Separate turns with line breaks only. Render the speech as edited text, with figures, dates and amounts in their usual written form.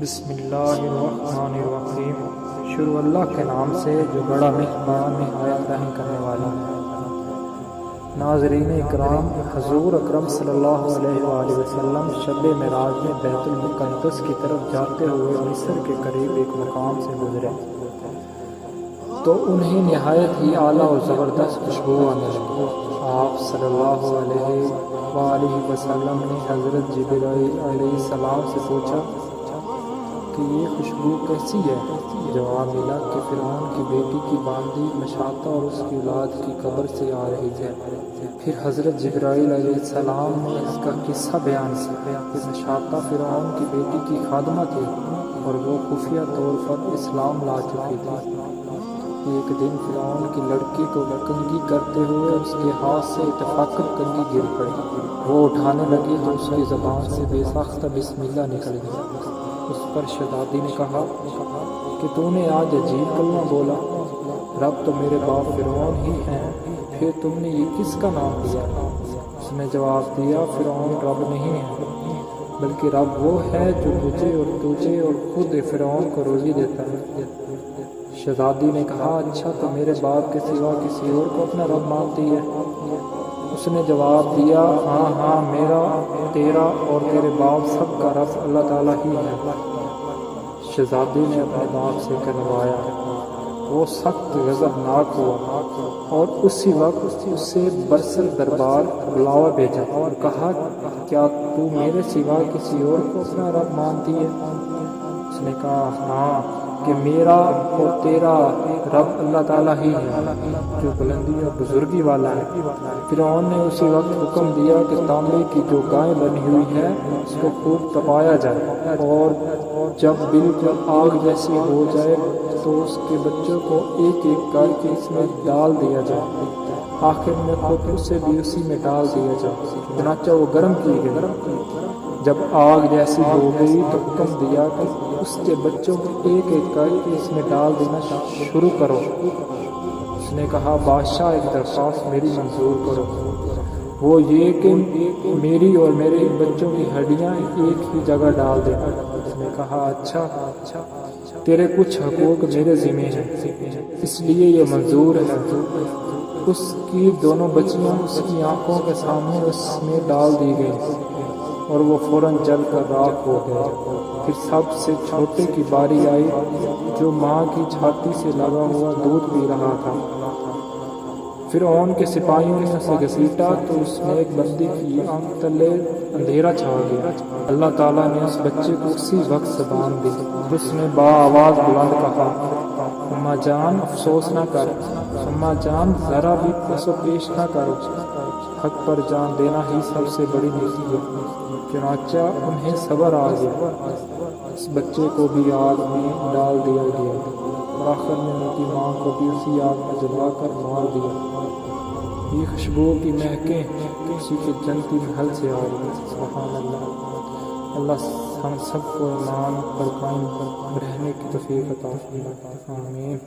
بسم اللہ الرحمن الرحیم۔ شروع اللہ کے نام سے جو بڑا مہربان نہایت رحم کرنے والا ہے۔ ناظرین اکرام، حضور اکرم صلی اللہ علیہ وآلہ وسلم شب معراج میں بیت المقدس کی طرف جاتے ہوئے مصر کے قریب ایک مقام سے گزرے تو انہیں نہایت ہی اعلیٰ اور زبردست خوشبو آنے لگی۔ آپ صلی اللہ علیہ وآلہ وسلم نے حضرت جبرائیل علیہ السلام سے پوچھا کہ یہ خوشبو کیسی ہے؟ جواب ملا کہ فرعون کی بیٹی کی باندی مشاطہ اور اس کی اولاد کی قبر سے آ رہی ہے۔ پھر حضرت جبرائیل علیہ السلام نے اس کا قصہ بیان کیا کہ مشاطہ فرعون کی بیٹی کی خادمہ تھی اور وہ خفیہ طور پر اسلام لا چکی تھی۔ ایک دن فرعون کی لڑکی کو کنگھی کرتے ہوئے اس کے ہاتھ سے اتفاقاً کنگھی گر پڑی۔ وہ اٹھانے لگی تو اس کی زبان سے بے ساختہ بسم اللہ نکل گئی۔ اس پر شہزادی نے کہا کہ تو نے آج عجیب کلمہ بولا، رب تو میرے باپ فرعون ہی ہیں، پھر تم نے یہ کس کا نام دیا؟ اس نے جواب دیا، فرعون رب نہیں ہے بلکہ رب وہ ہے جو تجھے اور خود فرعون کو روزی دیتا ہے۔ شہزادی نے کہا، اچھا تو میرے باپ کے سوا کسی اور کو اپنا رب مانتی ہے؟ اس نے جواب دیا، ہاں میرا، تیرا اور تیرے باپ سب کا رب اللہ تعالیٰ ہی ہے۔ شہزادی نے اپنے باپ سے کہلوایا۔ وہ سخت غضبناک ہوا اور اسی وقت اسے برسر دربار بلاوا بھیجا اور کہا، کیا تو میرے سوا کسی اور کو اپنا رب مانتی ہے؟ اس نے کہا، ہاں کہ میرا اور تیرا رب اللہ تعالیٰ ہی ہے جو بلندی اور بزرگی والا ہے۔ فرعون نے اسی وقت حکم دیا کہ تانبے کی جو گائے بنی ہوئی ہے اس کو خوب تپایا جائے اور جب بالکل آگ جیسی ہو جائے تو اس کے بچوں کو ایک ایک کر کے اس میں ڈال دیا جائے، آخر میں خود اسے بھی اسی میں ڈال دیا جائے۔ چنانچہ وہ گرم کی گئی۔ جب آگ جیسی ہو گئی تو حکم دیا کہ اس کے بچوں کو ایک ایک کر کے اس میں ڈال دینا شروع کرو۔ اس نے کہا، بادشاہ ایک درخواست میری منظور کرو، وہ یہ کہ میری اور میرے بچوں کی ہڈیاں ایک ہی جگہ ڈال دے۔ اس نے کہا، اچھا تیرے کچھ حقوق میرے ذمہ ہیں اس لیے یہ منظور ہے۔ اس کی دونوں بچیاں اس کی آنکھوں کے سامنے اس میں ڈال دی گئی اور وہ فوراً جل کر راکھ ہو گئے۔ پھر سب سے چھوٹے کی باری آئی جو ماں کی چھاتی سے لگا ہوا دودھ پی رہا تھا۔ فرعون کے سپاہیوں نے اسے گھسیٹا تو اس میں ایک بندی کی آنکھ تلے اندھیرا چھا گیا۔ اللہ تعالیٰ نے اس بچے کو اسی وقت زبان دی۔ اس نے بآواز بلند کہا، اماں جان افسوس نہ کر، اماں جان ذرا بھی پس و پیش نہ کرو، حق پر جان دینا ہی سب سے بڑی نیکی ہے۔ چنانچہ انہیں صبر آ گیا، اس بچے کو بھی آگ میں ڈال دیا گیا اور آخر میں ان کی ماں کو بھی اسی آگ میں جلا کر مار دیا۔ یہ خوشبو کی مہکیں کسی کے جنتی محل سے آ رہی ہیں۔ سبحان اللہ۔ اللہ ہم سب کو ایمان پر قائم رہنے کی توفیق عطا فرمائے۔ آمین۔